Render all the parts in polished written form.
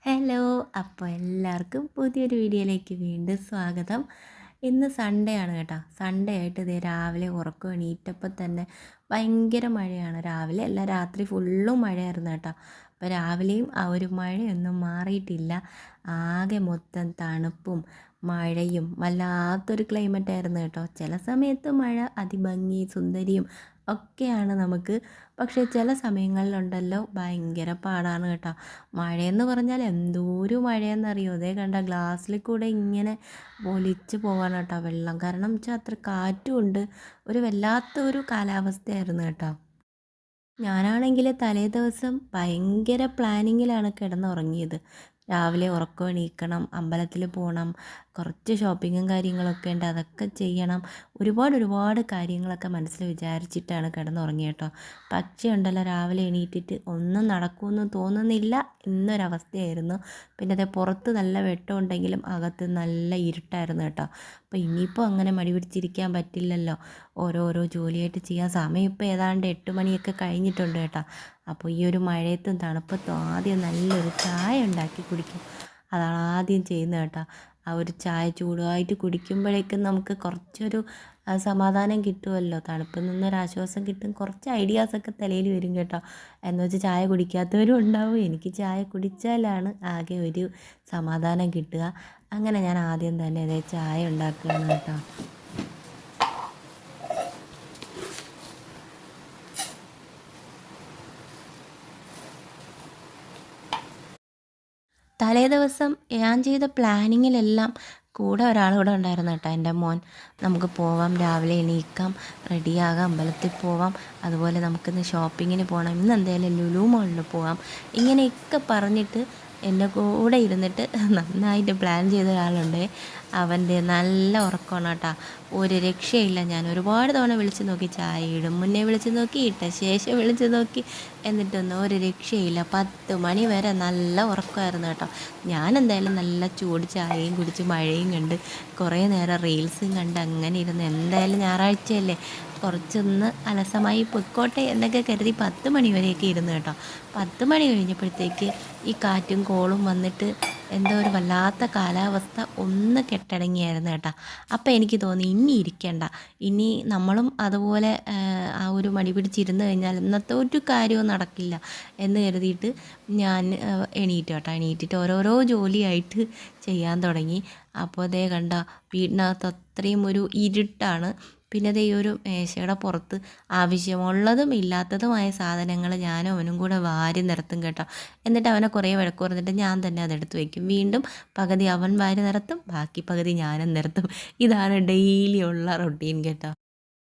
Hello. അപ്പോൾ എല്ലാവർക്കും പുതിയൊരു വീഡിയോയിലേക്ക് വീണ്ടും സ്വാഗതം. ഇന്ന് സൺഡേ ആണ് കേട്ടോ. സൺഡേ ആയിട്ട് ഇതേ രാവിലെ ഉറക്കം എണീറ്റപ്പോൾ തന്നെ ഭയങ്കര മഴയാണ്. രാവിലെ അല്ല, രാത്രി ഫുള്ളും മഴയായിരുന്നു കേട്ടോ. അപ്പോൾ രാവിലെയും ആ ഒരു മഴയൊന്നും മാറിയിട്ടില്ല. ആകെ മൊത്തം തണുപ്പും മഴയും വല്ലാത്തൊരു ക്ലൈമറ്റ് ആയിരുന്നു കേട്ടോ. ചില സമയത്ത് മഴ അതിഭംഗി സുന്ദരിയും ഒക്കെയാണ് നമുക്ക്. പക്ഷേ ചില സമയങ്ങളിലുണ്ടല്ലോ ഭയങ്കര പാടാണ് കേട്ടോ. മഴയെന്ന് പറഞ്ഞാൽ എന്തോരു മഴയെന്നറിയോ. അതേ കണ്ട ഗ്ലാസ്സിൽ കൂടെ ഇങ്ങനെ ഒലിച്ച് പോവാണ് കേട്ടോ വെള്ളം. കാരണം വെച്ചാൽ അത്ര കാറ്റും ഉണ്ട്. ഒരു വല്ലാത്ത ഒരു കാലാവസ്ഥയായിരുന്നു കേട്ടോ. ഞാനാണെങ്കിൽ തലേ ദിവസം ഭയങ്കര പ്ലാനിങ്ങിലാണ് കിടന്നുറങ്ങിയത്. രാവിലെ ഉറക്കം എണീക്കണം, അമ്പലത്തിൽ പോകണം, കുറച്ച് ഷോപ്പിങ്ങും കാര്യങ്ങളൊക്കെ ഉണ്ട്, അതൊക്കെ ചെയ്യണം. ഒരുപാട് കാര്യങ്ങളൊക്കെ മനസ്സിൽ വിചാരിച്ചിട്ടാണ് കിടന്നുറങ്ങിയത് കേട്ടോ. പക്ഷേ ഉണ്ടല്ലോ, രാവിലെ എണീറ്റിട്ട് ഒന്നും നടക്കുമെന്ന് തോന്നുന്നില്ല എന്നൊരവസ്ഥയായിരുന്നു. പിന്നെ അതേ പുറത്ത് നല്ല വെട്ടമുണ്ടെങ്കിലും അകത്ത് നല്ല ഇരുട്ടായിരുന്നു കേട്ടോ. അപ്പോൾ ഇനിയിപ്പോൾ അങ്ങനെ മടി പിടിച്ചിരിക്കാൻ പറ്റില്ലല്ലോ. ഓരോരോ ജോലിയായിട്ട് ചെയ്യാൻ സമയം ഇപ്പോൾ ഏതാണ്ട് 8 മണിയൊക്കെ കഴിഞ്ഞിട്ടുണ്ട് കേട്ടോ. അപ്പോൾ ഈ ഒരു മഴയത്തും തണുപ്പത്തും ആദ്യം നല്ലൊരു ചായ ഉണ്ടാക്കി കുടിക്കും. അതാണ് ആദ്യം ചെയ്യുന്നത് കേട്ടോ. ആ ഒരു ചായ ചൂടുമായിട്ട് കുടിക്കുമ്പോഴേക്കും നമുക്ക് കുറച്ചൊരു സമാധാനം കിട്ടുമല്ലോ. തണുപ്പിൽ നിന്നൊരാശ്വാസം കിട്ടും. കുറച്ച് ഐഡിയാസൊക്കെ തലയിൽ വരും കേട്ടോ. എന്ന് വെച്ചാൽ ചായ കുടിക്കാത്തവരും ഉണ്ടാവും. എനിക്ക് ചായ കുടിച്ചാലാണ് ആകെ ഒരു സമാധാനം കിട്ടുക. അങ്ങനെ ഞാൻ ആദ്യം തന്നെ അതേ ചായ ഉണ്ടാക്കുകയാണ് കേട്ടോ. തലേ ദിവസം ഞാൻ ചെയ്ത പ്ലാനിങ്ങിലെല്ലാം കൂടെ ഒരാൾ കൂടെ ഉണ്ടായിരുന്നു കേട്ടോ, എൻ്റെ മോൻ. നമുക്ക് പോവാം, രാവിലെ എണീക്കാം, റെഡിയാകാം, അമ്പലത്തിൽ പോവാം, അതുപോലെ നമുക്കിന്ന് ഷോപ്പിങ്ങിന് പോകണം, ഇന്ന് എന്തായാലും ലുലു മാളിൽ പോവാം, ഇങ്ങനെയൊക്കെ പറഞ്ഞിട്ട് എൻ്റെ കൂടെ ഇരുന്നിട്ട് നന്നായിട്ട് പ്ലാൻ ചെയ്ത ഒരാളുണ്ട്. അവൻ്റെ നല്ല ഉറക്കമാണ് കേട്ടോ. ഒരു രക്ഷയില്ല. ഞാൻ ഒരുപാട് തവണ വിളിച്ച് നോക്കി, ചായ ഇടും മുന്നേ വിളിച്ച് നോക്കി, ഇട്ട ശേഷം വിളിച്ച് നോക്കി, എന്നിട്ടൊന്നും ഒരു രക്ഷയില്ല. 10 മണി വരെ നല്ല ഉറക്കമായിരുന്നു കേട്ടോ. ഞാൻ എന്തായാലും നല്ല ചൂട് ചായയും കുടിച്ച് മഴയും കണ്ട് കുറേ നേരം റീൽസും കണ്ട് അങ്ങനെ ഇരുന്ന്, എന്തായാലും ഞായറാഴ്ചയല്ലേ, കുറച്ചൊന്ന് അലസമായി പൊയ്ക്കോട്ടെ എന്നൊക്കെ കരുതി 10 മണി വരെയൊക്കെ ഇരുന്ന് കേട്ടോ. 10 മണി കഴിഞ്ഞപ്പോഴത്തേക്ക് ഈ കാറ്റും കോളും വന്നിട്ട് എന്തോ ഒരു വല്ലാത്ത കാലാവസ്ഥ ഒന്ന് കെട്ടടങ്ങിയായിരുന്നു കേട്ടോ. അപ്പോൾ എനിക്ക് തോന്നി ഇനി ഇരിക്കണ്ട, ഇനി നമ്മളും അതുപോലെ ആ ഒരു മടി പിടിച്ചിരുന്ന് കഴിഞ്ഞാൽ ഇന്നത്തെ ഒരു കാര്യവും നടക്കില്ല എന്ന് കരുതിയിട്ട് ഞാൻ എണീറ്റു കേട്ടോ. എണീറ്റിട്ട് ഓരോരോ ജോലിയായിട്ട് ചെയ്യാൻ തുടങ്ങി. അപ്പോൾ അതേ കണ്ട, വീടിനകത്ത് അത്രയും ഒരു ഇരുട്ടാണ്. പിന്നെ അതേ ഈ ഒരു മേശയുടെ പുറത്ത് ആവശ്യമുള്ളതും ഇല്ലാത്തതുമായ സാധനങ്ങൾ ഞാനും അവനും കൂടെ വാരി നിരത്തും കേട്ടോ. എന്നിട്ട് അവനെ കുറേ വഴക്ക് പറഞ്ഞിട്ട് ഞാൻ തന്നെ അതെടുത്ത് വയ്ക്കും. വീണ്ടും പകുതി അവൻ വാരി നിരത്തും, ബാക്കി പകുതി ഞാനും നിരത്തും. ഇതാണ് ഡെയിലി ഉള്ള റൊട്ടീൻ കേട്ടോ.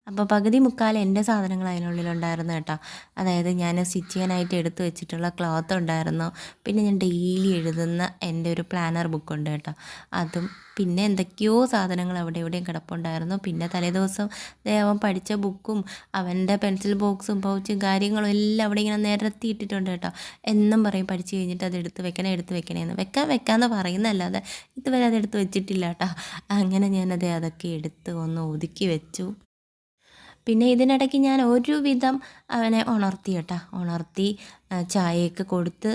അപ്പോൾ പകുതി മുക്കാൽ എൻ്റെ സാധനങ്ങൾ അതിനുള്ളിലുണ്ടായിരുന്നു കേട്ടോ. അതായത് ഞാൻ സ്റ്റിച്ച് ചെയ്യാനായിട്ട് എടുത്തു വെച്ചിട്ടുള്ള ക്ലോത്ത് ഉണ്ടായിരുന്നു. പിന്നെ ഞാൻ ഡെയിലി എഴുതുന്ന എൻ്റെ ഒരു പ്ലാനർ ബുക്കുണ്ട് കേട്ടോ, അതും. പിന്നെ എന്തൊക്കെയോ സാധനങ്ങൾ അവിടെ എവിടെയും കിടപ്പുണ്ടായിരുന്നു. പിന്നെ തലേദിവസം അവൻ പഠിച്ച ബുക്കും അവൻ്റെ പെൻസിൽ ബോക്സും പൗച്ചും കാര്യങ്ങളും എല്ലാം അവിടെ ഇങ്ങനെ നിരത്തിയിട്ടിട്ടുണ്ട് കേട്ടോ. എന്നും പറയും പഠിച്ച് കഴിഞ്ഞിട്ട് അത് എടുത്ത് വെക്കണേ എന്ന്. വെക്കാമെന്ന് പറയുന്നതല്ലാതെ ഇതുവരെ അതെടുത്ത് വെച്ചിട്ടില്ല കേട്ടോ. അങ്ങനെ ഞാനത് അതൊക്കെ എടുത്ത് ഒന്ന് ഒതുക്കി വെച്ചു. പിന്നെ ഇതിനിടയ്ക്ക് ഞാൻ ഒരുവിധം അവനെ ഉണർത്തി കേട്ടോ. ഉണർത്തി ചായയൊക്കെ കൊടുത്ത്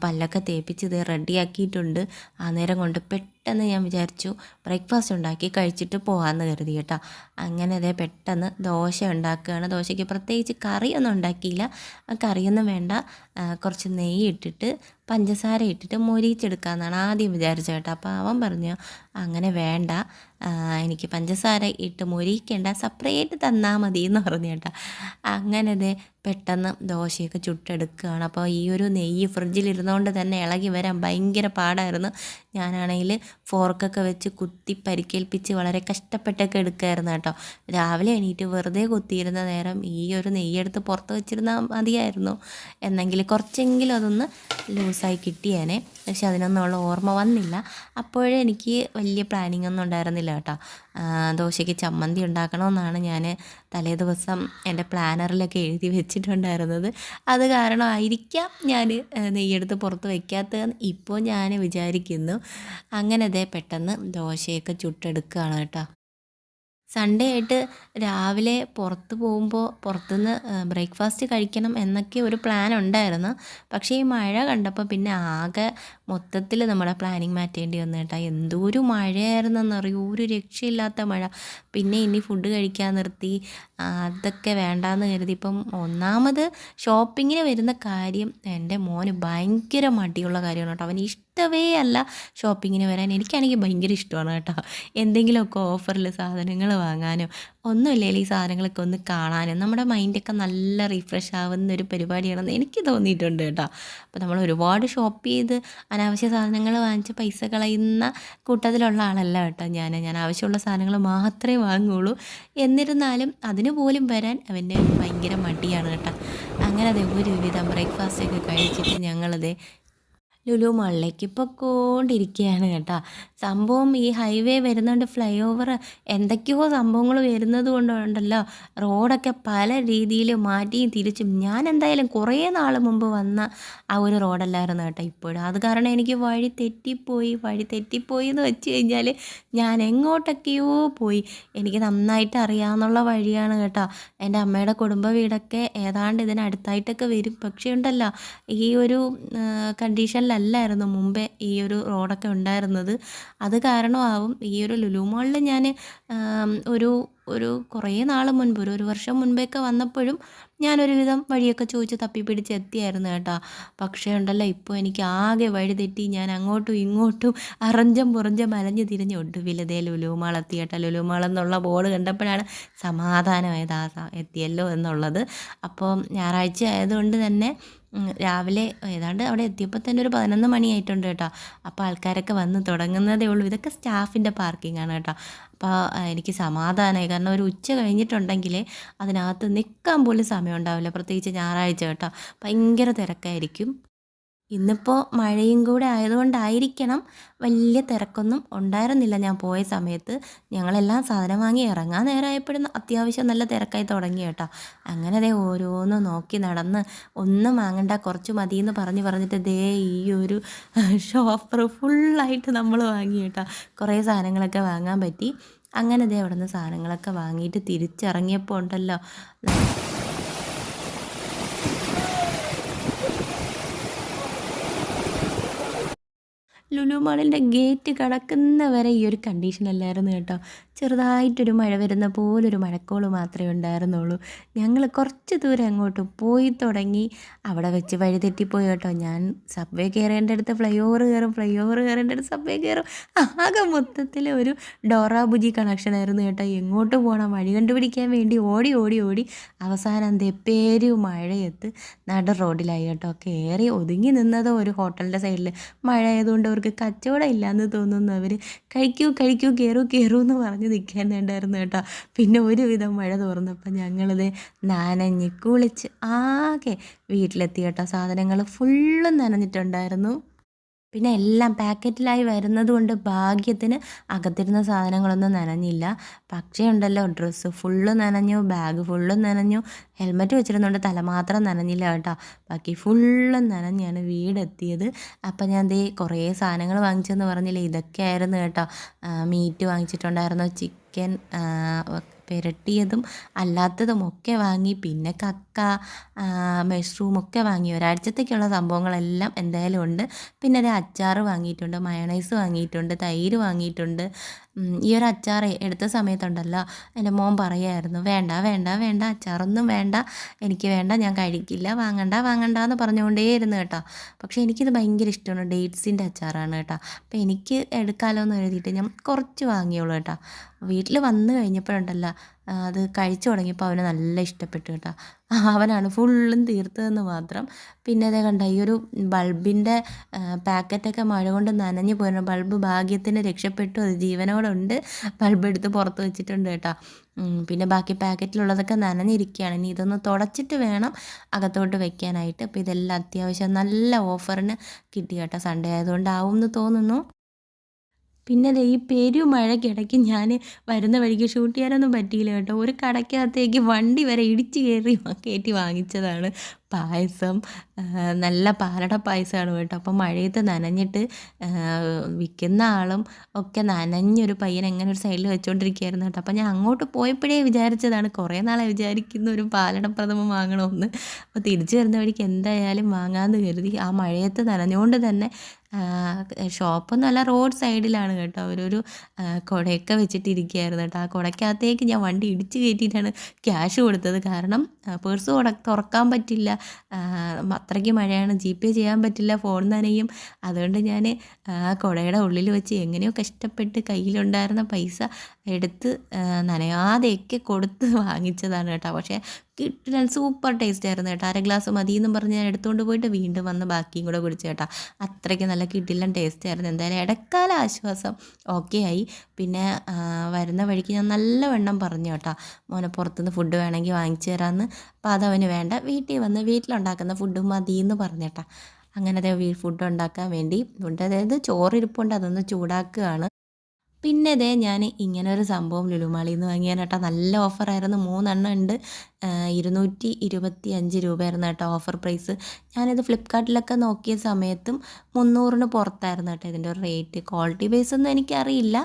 പല്ലൊക്കെ തേപ്പിച്ച് ഇത് റെഡിയാക്കിയിട്ടുണ്ട്. ആ നേരം കൊണ്ട് പെട്ടെന്ന് ഞാൻ വിചാരിച്ചു ബ്രേക്ക്ഫാസ്റ്റ് ഉണ്ടാക്കി കഴിച്ചിട്ട് പോകാമെന്ന് കരുതി കേട്ടോ. അങ്ങനെ അതേ പെട്ടെന്ന് ദോശ ഉണ്ടാക്കുകയാണ്. ദോശയ്ക്ക് പ്രത്യേകിച്ച് കറിയൊന്നും ഉണ്ടാക്കിയില്ല. കറിയൊന്നും വേണ്ട, കുറച്ച് നെയ്യ് ഇട്ടിട്ട് പഞ്ചസാര ഇട്ടിട്ട് മൊരിച്ചെടുക്കാമെന്നാണ് ആദ്യം വിചാരിച്ചത് കേട്ടോ. അപ്പോൾ അവൻ പറഞ്ഞു അങ്ങനെ വേണ്ട, എനിക്ക് പഞ്ചസാര ഇട്ട് മൊരിക്കേണ്ട, സെപ്പറേറ്റ് തന്നാൽ മതി എന്ന് പറഞ്ഞു കേട്ടോ. അങ്ങനെ അതേ പെട്ടെന്ന് ദോശയൊക്കെ ചുട്ടെടുക്കുകയാണ്. അപ്പോൾ ഈ ഒരു നെയ്യ് ഫ്രിഡ്ജിലിരുന്നുകൊണ്ട് തന്നെ ഇളകി വരാൻ ഭയങ്കര പാടായിരുന്നു. ഞാനാണെങ്കിൽ ഫോർക്കൊക്കെ വെച്ച് കുത്തി പരിക്കേൽപ്പിച്ച് വളരെ കഷ്ടപ്പെട്ടൊക്കെ എടുക്കുമായിരുന്നു കേട്ടോ. രാവിലെ എണീറ്റ് വെറുതെ കുത്തിയിരുന്ന നേരം ഈ ഒരു നെയ്യെടുത്ത് പുറത്ത് വെച്ചിരുന്നാൽ മതിയായിരുന്നു, എന്നെങ്കിൽ കുറച്ചെങ്കിലും അതൊന്ന് ലൂസായി കിട്ടിയേനെ. പക്ഷെ അതിനൊന്നുള്ള ഓർമ്മ വന്നില്ല. അപ്പോഴേ എനിക്ക് വലിയ പ്ലാനിങ് ഒന്നും ഉണ്ടായിരുന്നില്ല കേട്ടോ. ദോശയ്ക്ക് ചമ്മന്തി ഉണ്ടാക്കണമെന്നാണ് ഞാൻ തലേ ദിവസം എൻ്റെ പ്ലാനറിലൊക്കെ എഴുതി വെച്ചിട്ടുണ്ടായിരുന്നത്. അത് കാരണമായിരിക്കാം ഞാൻ നെയ്യെടുത്ത് പുറത്ത് വയ്ക്കാത്തതെന്ന് ഇപ്പോൾ ഞാൻ വിചാരിക്കുന്നു. അങ്ങനെ അതേ പെട്ടെന്ന് ദോശയൊക്കെ ചുട്ടെടുക്കുകയാണ് കേട്ടോ. സൺഡേ ആയിട്ട് രാവിലെ പുറത്ത് പോകുമ്പോൾ പുറത്തുനിന്ന് ബ്രേക്ക്ഫാസ്റ്റ് കഴിക്കണം എന്നൊക്കെ ഒരു പ്ലാൻ ഉണ്ടായിരുന്നു. പക്ഷേ ഈ മഴ കണ്ടപ്പോൾ പിന്നെ ആകെ മൊത്തത്തിൽ നമ്മുടെ പ്ലാനിങ് മാറ്റേണ്ടി വന്നു കേട്ടോ. എന്തോരു മഴയായിരുന്നെന്നറിയോ, ഒരു രക്ഷയില്ലാത്ത മഴ. പിന്നെ ഇനി ഫുഡ് കഴിക്കാൻ നിർത്തി. അതൊക്കെ വേണ്ടാന്ന് കരുതി. ഇപ്പം ഒന്നാമത് ഷോപ്പിങ്ങിന് വരുന്ന കാര്യം എൻ്റെ മോന് ഭയങ്കര മടിയുള്ള കാര്യമാണ് കേട്ടോ. അവന് ഇഷ്ടമേ അല്ല ഷോപ്പിങ്ങിന് വരാൻ. എനിക്കാണെങ്കിൽ ഭയങ്കര ഇഷ്ടമാണ് കേട്ടോ. എന്തെങ്കിലുമൊക്കെ ഓഫറിൽ സാധനങ്ങൾ വാങ്ങാനും ഒന്നുമില്ലെങ്കിൽ ഈ സാധനങ്ങളൊക്കെ ഒന്ന് കാണാനും നമ്മുടെ മൈൻഡൊക്കെ നല്ല റിഫ്രഷ് ആവുന്ന ഒരു പരിപാടിയാണെന്ന് എനിക്ക് തോന്നിയിട്ടുണ്ട് കേട്ടോ. അപ്പോൾ നമ്മൾ ഒരുപാട് ഷോപ്പ് ചെയ്ത് അനാവശ്യ സാധനങ്ങൾ വാങ്ങിച്ച് പൈസ കളയുന്ന കൂട്ടത്തിലുള്ള ആളല്ല കേട്ടോ ഞാൻ ആവശ്യമുള്ള സാധനങ്ങൾ മാത്രമേ വാങ്ങുകയുള്ളൂ. എന്നിരുന്നാലും അതിന് പോലും വരാൻ അവൻ്റെ ഭയങ്കര മടിയാണ് കേട്ടോ. അങ്ങനെ അതെ ഒരുവിധം ബ്രേക്ക്ഫാസ്റ്റൊക്കെ കഴിച്ചിട്ട് ഞങ്ങളത് ലുലു മാളിലേക്ക് പൊക്കോണ്ടിരിക്കുകയാണ് കേട്ടോ. സംഭവം ഈ ഹൈവേ വരുന്നുണ്ട്, ഫ്ലൈ ഓവർ എന്തൊക്കെയോ സംഭവങ്ങൾ വരുന്നത് കൊണ്ടുണ്ടല്ലോ റോഡൊക്കെ പല രീതിയിൽ മാറ്റിയും തിരിച്ചും. ഞാൻ എന്തായാലും കുറേ നാൾ മുമ്പ് വന്ന ആ ഒരു റോഡല്ലായിരുന്നു കേട്ടോ ഇപ്പോഴും. അത് കാരണം എനിക്ക് വഴി തെറ്റിപ്പോയി എന്ന് വെച്ച് കഴിഞ്ഞാൽ ഞാൻ എങ്ങോട്ടൊക്കെയോ പോയി. എനിക്ക് നന്നായിട്ട് അറിയാവുന്നുള്ള വഴിയാണ് കേട്ടോ. എൻ്റെ അമ്മയുടെ കുടുംബ വീടൊക്കെ ഏതാണ്ട് ഇതിനടുത്തായിട്ടൊക്കെ വരും. പക്ഷേ ഉണ്ടല്ലോ ഈ ഒരു കണ്ടീഷനിലല്ലായിരുന്നു മുമ്പേ ഈ ഒരു റോഡൊക്കെ ഉണ്ടായിരുന്നത്. അത് കാരണമാവും ഈ ഒരു ലുലു മാളിൽ ഞാൻ ഒരു ഒരു കുറേ നാൾ മുൻപ് ഒരു വർഷം മുൻപൊക്കെ വന്നപ്പോഴും ഞാനൊരുവിധം വഴിയൊക്കെ ചോദിച്ച് തപ്പിപ്പിടിച്ച് എത്തിയായിരുന്നു കേട്ടോ. പക്ഷേ ഉണ്ടല്ലോ ഇപ്പോൾ എനിക്ക് ആകെ വഴി തെറ്റി. ഞാൻ അങ്ങോട്ടും ഇങ്ങോട്ടും അറഞ്ചം പുറഞ്ചം അലഞ്ഞ് തിരിഞ്ഞ് ഒടുവിൽ ദേ ലുലു മാൾ എത്തി കേട്ടോ. ലുലു മാൾ എന്നുള്ള ബോർഡ് കണ്ടപ്പോഴാണ് സമാധാനമായത്, എത്തിയല്ലോ എന്നുള്ളത്. അപ്പോൾ ഞായറാഴ്ച ആയതുകൊണ്ട് തന്നെ രാവിലെ ഏതാണ്ട് അവിടെ എത്തിയപ്പോൾ തന്നെ ഒരു 11 മണിയായിട്ടുണ്ട് കേട്ടോ. അപ്പോൾ ആൾക്കാരൊക്കെ വന്ന് തുടങ്ങുന്നതേ ഉള്ളൂ. ഇതൊക്കെ സ്റ്റാഫിൻ്റെ പാർക്കിംഗ് ആണ് കേട്ടോ. അപ്പോൾ എനിക്ക് സമാധാനമായി. കാരണം ഒരു ഉച്ച കഴിഞ്ഞിട്ടുണ്ടെങ്കിൽ അതിനകത്ത് നിൽക്കാൻ പോലും സമയം ഉണ്ടാവില്ല, പ്രത്യേകിച്ച് ഞായറാഴ്ച കേട്ടോ. ഭയങ്കര തിരക്കായിരിക്കും. ഇന്നിപ്പോൾ മഴയും കൂടെ ആയതുകൊണ്ടായിരിക്കണം വലിയ തിരക്കൊന്നും ഉണ്ടായിരുന്നില്ല ഞാൻ പോയ സമയത്ത്. ഞങ്ങളെല്ലാം സാധനം വാങ്ങി ഇറങ്ങാൻ നേരമായപ്പോഴും അത്യാവശ്യം നല്ല തിരക്കായി തുടങ്ങി കേട്ടോ. അങ്ങനെ ദേ ഓരോന്ന് നോക്കി നടന്ന് ഒന്നും വാങ്ങണ്ട കുറച്ച് മതിയെന്ന് പറഞ്ഞിട്ട് ദേ ഈ ഒരു ഷോപ്പർ ഫുള്ളായിട്ട് നമ്മൾ വാങ്ങി കേട്ടോ. കുറേ സാധനങ്ങളൊക്കെ വാങ്ങാൻ പറ്റി. അങ്ങനെ ദേ അവിടെ നിന്ന് സാധനങ്ങളൊക്കെ വാങ്ങിയിട്ട് തിരിച്ചിറങ്ങിയപ്പോൾ ഉണ്ടല്ലോ ലുലു മാളിൻ്റെ ഗേറ്റ് കടക്കുന്നവരെ ഈ ഒരു കണ്ടീഷനല്ലായിരുന്നു കേട്ടോ. ചെറുതായിട്ടൊരു മഴ വരുന്ന പോലൊരു മഴക്കോള് മാത്രമേ ഉണ്ടായിരുന്നുള്ളൂ. ഞങ്ങൾ കുറച്ച് ദൂരം അങ്ങോട്ട് പോയി തുടങ്ങി. അവിടെ വെച്ച് വഴി തെറ്റിപ്പോയി കേട്ടോ. ഞാൻ സബ്വേ കയറേണ്ടടുത്ത് ഫ്ലൈ ഓവർ കയറേണ്ടടുത്ത് സബ്വേ കയറും. ആകെ മൊത്തത്തിൽ ഒരു ഡോറ ബുജി കണക്ഷനായിരുന്നു കേട്ടോ. എങ്ങോട്ട് പോകണം വഴി കണ്ടുപിടിക്കാൻ വേണ്ടി ഓടി അവസാനം എന്തേപ്പേരു മഴയത്ത് നട റോഡിലായി കേട്ടോ. കയറി ഒതുങ്ങി നിന്നതോ ഒരു ഹോട്ടലിൻ്റെ സൈഡിൽ. മഴ ആയതുകൊണ്ട് അവർക്ക് കച്ചവടം ഇല്ലയെന്ന് തോന്നുന്നു. അവർ കഴിക്കൂ കയറൂ എന്ന് പറഞ്ഞ് നിൽക്കാനുണ്ടായിരുന്നു കേട്ടോ. പിന്നെ ഒരുവിധം മഴ തോർന്നപ്പോൾ ഞങ്ങളത് നനഞ്ഞ് കുളിച്ച് ആകെ വീട്ടിലെത്തി കേട്ടോ. സാധനങ്ങൾ ഫുള്ളും നനഞ്ഞിട്ടുണ്ടായിരുന്നു. പിന്നെ എല്ലാം പാക്കറ്റിലായി വരുന്നത് കൊണ്ട് ഭാഗ്യത്തിന് അകത്തിരുന്ന സാധനങ്ങളൊന്നും നനഞ്ഞില്ല. പക്ഷേ ഉണ്ടല്ലോ ഡ്രസ്സ് ഫുള്ള് നനഞ്ഞു, ബാഗ് ഫുള്ളും നനഞ്ഞു. ഹെൽമെറ്റ് വെച്ചിരുന്നുകൊണ്ട് തല മാത്രം നനഞ്ഞില്ല കേട്ടോ. ബാക്കി ഫുള്ളും നനഞ്ഞാണ് വീടെത്തിയത്. അപ്പം ഞാൻ ദേ കുറേ സാധനങ്ങൾ വാങ്ങിച്ചെന്ന് പറഞ്ഞില്ലേ, ഇതൊക്കെ ആയിരുന്നു കേട്ടോ. മീറ്റ് വാങ്ങിച്ചിട്ടുണ്ടായിരുന്നു, ചിക്കൻ പുരട്ടിയതും അല്ലാത്തതുമൊക്കെ വാങ്ങി. പിന്നെ കക്ക, മഷ്റൂമൊക്കെ വാങ്ങി. ഒരാഴ്ചത്തേക്കുള്ള സംഭവങ്ങളെല്ലാം എന്തായാലും ഉണ്ട്. പിന്നെ ഒരു അച്ചാർ വാങ്ങിയിട്ടുണ്ട്, മയണൈസ് വാങ്ങിയിട്ടുണ്ട്, തൈര് വാങ്ങിയിട്ടുണ്ട്. ഈ ഒരു അച്ചാർ എടുത്ത സമയത്തുണ്ടല്ലോ എൻ്റെ മോൻ പറയുമായിരുന്നു, വേണ്ട അച്ചാറൊന്നും വേണ്ട, എനിക്ക് വേണ്ട, ഞാൻ കഴിക്കില്ല, വാങ്ങണ്ട എന്ന് പറഞ്ഞുകൊണ്ടേയിരുന്നു കേട്ടോ. പക്ഷേ എനിക്കിത് ഭയങ്കര ഇഷ്ടമാണ്. ഡേറ്റ്സിൻ്റെ അച്ചാറാണ് കേട്ടോ. അപ്പോൾ എനിക്ക് എടുക്കാമല്ലോ എന്ന് എഴുതിയിട്ട് ഞാൻ കുറച്ച് വാങ്ങിയുള്ളൂ കേട്ടോ. വീട്ടിൽ വന്ന് കഴിഞ്ഞപ്പോഴുണ്ടല്ലോ അത് കഴിച്ചു തുടങ്ങിയപ്പോൾ അവന് നല്ല ഇഷ്ടപ്പെട്ടു കേട്ടോ. അവനാണ് ഫുള്ളും തീർത്തതെന്ന് മാത്രം. പിന്നെ അതേ കണ്ട ഈ ഒരു ബൾബിൻ്റെ പാക്കറ്റൊക്കെ മഴ കൊണ്ട് നനഞ്ഞു പോയിരുന്നു. ബൾബ് ഭാഗ്യത്തിന് രക്ഷപ്പെട്ടു, അത് ജീവനോടെ ഉണ്ട്. ബൾബ് എടുത്ത് പുറത്ത് വെച്ചിട്ടുണ്ട് കേട്ടോ. പിന്നെ ബാക്കി പാക്കറ്റിലുള്ളതൊക്കെ നനഞ്ഞിരിക്കുകയാണ്. ഇനി ഇതൊന്ന് തുടച്ചിട്ട് വേണം അകത്തോട്ട് വെക്കാനായിട്ട്. അപ്പോൾ ഇതെല്ലാം അത്യാവശ്യം നല്ല ഓഫറിന് കിട്ടി കേട്ടോ. സൺഡേ ആയതുകൊണ്ടാവും എന്ന് തോന്നുന്നു. പിന്നെ ദേ ഈ പെരുമഴയ്ക്കിടയ്ക്ക് ഞാൻ വരുന്ന വഴിക്ക് ഷൂട്ട് ചെയ്യാനൊന്നും പറ്റിയില്ല കേട്ടോ. ഒരു കടയ്ക്കകത്തേക്ക് വണ്ടി വരെ ഇടിച്ച് കയറ്റി വാങ്ങിച്ചതാണ്. പായസം നല്ല പാലട പായസമാണ് കേട്ടോ. അപ്പോൾ മഴയത്ത് നനഞ്ഞിട്ട് വിൽക്കുന്ന ആളും ഒക്കെ നനഞ്ഞൊരു പയ്യൻ എങ്ങനെ ഒരു സൈഡിൽ വെച്ചുകൊണ്ടിരിക്കുകയായിരുന്നു കേട്ടോ. അപ്പോൾ ഞാൻ അങ്ങോട്ട് പോയപ്പോഴേ വിചാരിച്ചതാണ്, കുറേ നാളെ വിചാരിക്കുന്ന ഒരു പാലട പ്രഥമൻ വാങ്ങണമെന്ന്. അപ്പോൾ തിരിച്ചു വരുന്ന വഴിക്ക് എന്തായാലും വാങ്ങാമെന്ന് കരുതി. ആ മഴയത്ത് നനഞ്ഞുകൊണ്ട് തന്നെ ഷോപ്പൊന്നുമല്ല, റോഡ് സൈഡിലാണ് കേട്ടോ. അവരൊരു കുടയൊക്കെ വെച്ചിട്ടിരിക്കുകയായിരുന്നു കേട്ടോ. ആ കുടയ്ക്കകത്തേക്ക് ഞാൻ വണ്ടി ഇടിച്ച് കയറ്റിയിട്ടാണ് ക്യാഷ് കൊടുത്തത്. കാരണം പേഴ്സ് തുറക്കാൻ പറ്റില്ല, അത്രയ്ക്ക് മഴയാണ്, ജി പേ ചെയ്യാൻ പറ്റില്ല, ഫോൺ നനയും. അതുകൊണ്ട് ഞാൻ ആ കുടയുടെ ഉള്ളിൽ വെച്ച് എങ്ങനെയോ കഷ്ടപ്പെട്ട് കയ്യിലുണ്ടായിരുന്ന പൈസ എടുത്ത് നനയാതെയൊക്കെ കൊടുത്ത് വാങ്ങിച്ചതാണ് കേട്ടോ. പക്ഷേ കിട്ടില്ല, സൂപ്പർ ടേസ്റ്റ് ആയിരുന്നു കേട്ടോ. അര ഗ്ലാസ് മതി എന്നും പറഞ്ഞ് ഞാൻ എടുത്തുകൊണ്ട് പോയിട്ട് വീണ്ടും വന്ന് ബാക്കിയും കൂടെ കുടിച്ചു കേട്ടോ. അത്രയ്ക്ക് നല്ല കിട്ടില്ല ടേസ്റ്റ് ആയിരുന്നു. എന്തായാലും ഇടക്കാല ആശ്വാസം ഓക്കെ ആയി. പിന്നെ വരുന്ന വഴിക്ക് ഞാൻ നല്ലവണ്ണം പറഞ്ഞു കേട്ടോ, മോനെ പുറത്തുനിന്ന് ഫുഡ് വേണമെങ്കിൽ വാങ്ങിച്ചു തരാമെന്ന്. അപ്പോൾ അതവന് വേണ്ട, വീട്ടിൽ വന്ന് വീട്ടിലുണ്ടാക്കുന്ന ഫുഡ് മതി എന്ന് പറഞ്ഞേട്ടാ. അങ്ങനെ അതേ ഫുഡ് ഉണ്ടാക്കാൻ വേണ്ടി അതായത് ചോറിരിപ്പുണ്ട്, അതൊന്ന് ചൂടാക്കുകയാണ്. പിന്നെ ദേ ഞാൻ ഇങ്ങനെ ഒരു സംഭവം ലുലുമാളിയിൽ നിന്ന് വാങ്ങിയാണ് കേട്ടോ. നല്ല ഓഫറായിരുന്നു, 3 എണ്ണം ഉണ്ട്. 225 രൂപയായിരുന്നു കേട്ടോ ഓഫർ പ്രൈസ്. ഞാനിത് ഫ്ലിപ്കാർട്ടിലൊക്കെ നോക്കിയ സമയത്തും 300-ന് പുറത്തായിരുന്നു കേട്ടോ ഇതിൻ്റെ ഒരു റേറ്റ്. ക്വാളിറ്റി ബേസ് ഒന്നും എനിക്കറിയില്ല,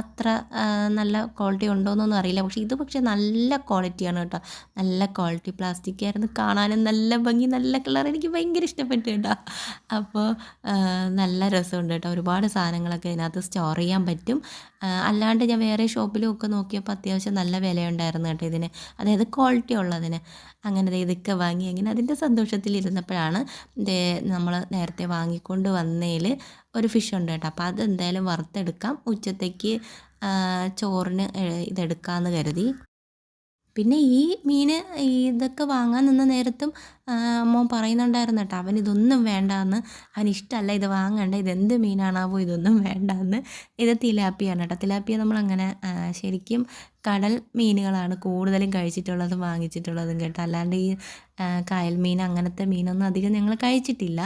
അത്ര നല്ല ക്വാളിറ്റി ഉണ്ടോയെന്നൊന്നും അറിയില്ല. പക്ഷേ നല്ല ക്വാളിറ്റിയാണ് കേട്ടോ. നല്ല ക്വാളിറ്റി പ്ലാസ്റ്റിക് ആയിരുന്നു, കാണാനും നല്ല ഭംഗി, നല്ല കളർ, എനിക്ക് ഭയങ്കര ഇഷ്ടപ്പെട്ടു കേട്ടോ. അപ്പോൾ നല്ല രസമുണ്ട് കേട്ടോ. ഒരുപാട് സാധനങ്ങളൊക്കെ ഇതിനകത്ത് സ്റ്റോർ ചെയ്യാൻ പറ്റും. അല്ലാണ്ട് ഞാൻ വേറെ ഷോപ്പിലും ഒക്കെ നോക്കിയപ്പോൾ അത്യാവശ്യം നല്ല വിലയുണ്ടായിരുന്നു കേട്ടോ ഇതിന്, അതായത് ക്വാളിറ്റി ഉള്ളതിന്. അങ്ങനെ ഇതൊക്കെ വാങ്ങി അങ്ങനെ അതിൻ്റെ സന്തോഷത്തിലിരുന്നപ്പോഴാണ് നമ്മൾ നേരത്തെ വാങ്ങിക്കൊണ്ട് വന്നതിൽ ഒരു ഫിഷ് ഉണ്ട് കേട്ടോ. അപ്പോൾ അതെന്തായാലും വറുത്തെടുക്കാം, ഉച്ചത്തേക്ക് ചോറിന് ഇതെടുക്കാമെന്ന് കരുതി. പിന്നെ ഈ മീൻ ഇതൊക്കെ വാങ്ങാൻ നിന്ന നേരത്തും മോൻ പറയുന്നുണ്ടായിരുന്നു കേട്ടോ, അവനിതൊന്നും വേണ്ടാന്ന്, അവനിഷ്ടമല്ല, ഇത് വാങ്ങണ്ട, ഇതെന്ത് മീനാണാവോ, ഇതൊന്നും വേണ്ടാന്ന്. ഇത് തിലാപ്പിയാണ് കേട്ടോ. തിലാപ്പിയ നമ്മളങ്ങനെ ശരിക്കും കടൽ മീനുകളാണ് കൂടുതലും കഴിച്ചിട്ടുള്ളതും വാങ്ങിച്ചിട്ടുള്ളതും കേട്ടോ. അല്ലാണ്ട് ഈ കായൽ മീൻ അങ്ങനത്തെ മീനൊന്നും അധികം ഞങ്ങൾ കഴിച്ചിട്ടില്ല.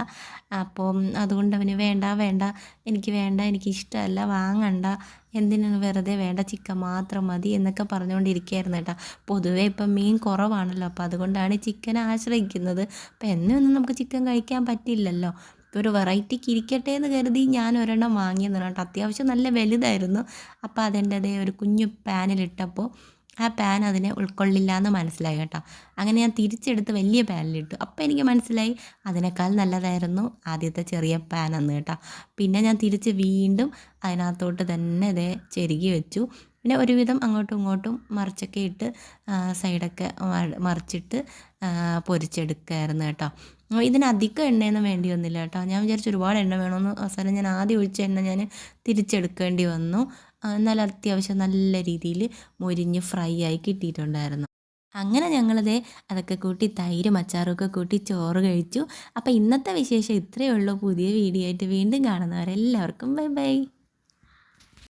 അപ്പം അതുകൊണ്ട് അവന് വേണ്ട വേണ്ട, എനിക്ക് വേണ്ട, എനിക്കിഷ്ടമല്ല, വാങ്ങണ്ട, എന്തിനാണ് വെറുതെ, വേണ്ട, ചിക്കൻ മാത്രം മതി എന്നൊക്കെ പറഞ്ഞുകൊണ്ടിരിക്കുകയായിരുന്നു കേട്ടോ. പൊതുവേ ഇപ്പം മീൻ കുറവാണല്ലോ, അപ്പോൾ അതുകൊണ്ടാണ് ചിക്കനെ ആശ്രയിക്കുന്നത്. അപ്പോൾ എന്നൊന്നും നമുക്ക് ചിക്കൻ കഴിക്കാൻ പറ്റില്ലല്ലോ. ഒരു വെറൈറ്റിക്ക് ഇരിക്കട്ടെ എന്ന് കരുതി ഞാൻ ഒരെണ്ണം വാങ്ങിയെന്നാണ് കേട്ടോ. അത്യാവശ്യം നല്ല വലുതായിരുന്നു. അപ്പോൾ അതെൻ്റെതേ ഒരു കുഞ്ഞു പാനിലിട്ടപ്പോൾ ആ പാൻ അതിനെ ഉൾക്കൊള്ളില്ല എന്ന് മനസ്സിലായി കേട്ടോ. അങ്ങനെ ഞാൻ തിരിച്ചെടുത്ത് വലിയ പാനിലിട്ടു. അപ്പോൾ എനിക്ക് മനസ്സിലായി അതിനേക്കാൾ നല്ലതായിരുന്നു ആദ്യത്തെ ചെറിയ പാൻ എന്ന് കേട്ടോ. പിന്നെ ഞാൻ തിരിച്ച് വീണ്ടും അതിനകത്തോട്ട് തന്നെ ഇതേ ചെരുകി വെച്ചു. പിന്നെ ഒരുവിധം അങ്ങോട്ടും ഇങ്ങോട്ടും മറിച്ചൊക്കെ ഇട്ട് സൈഡൊക്കെ മറിച്ചിട്ട് പൊരിച്ചെടുക്കുകയായിരുന്നു കേട്ടോ. ഇതിനധികം എണ്ണയൊന്നും വേണ്ടി വന്നില്ല കേട്ടോ. ഞാൻ വിചാരിച്ചു ഒരുപാട് എണ്ണ വേണമെന്ന്. അവസാനം ഞാൻ ആദ്യം ഒഴിച്ച എണ്ണ ഞാൻ തിരിച്ചെടുക്കേണ്ടി വന്നു. എന്നാൽ അത്യാവശ്യം നല്ല രീതിയിൽ മൊരിഞ്ഞ് ഫ്രൈ ആയി കിട്ടിയിട്ടുണ്ടായിരുന്നു. അങ്ങനെ ഞങ്ങളിതേ അതൊക്കെ കൂട്ടി തൈരും അച്ചാറുമൊക്കെ കൂട്ടി ചോറ് കഴിച്ചു. അപ്പോൾ ഇന്നത്തെ വിശേഷം ഇത്രയേ ഉള്ളൂ. പുതിയ വീഡിയോ ആയിട്ട് വീണ്ടും കാണുന്നവരെല്ലാവർക്കും ബൈ ബൈ.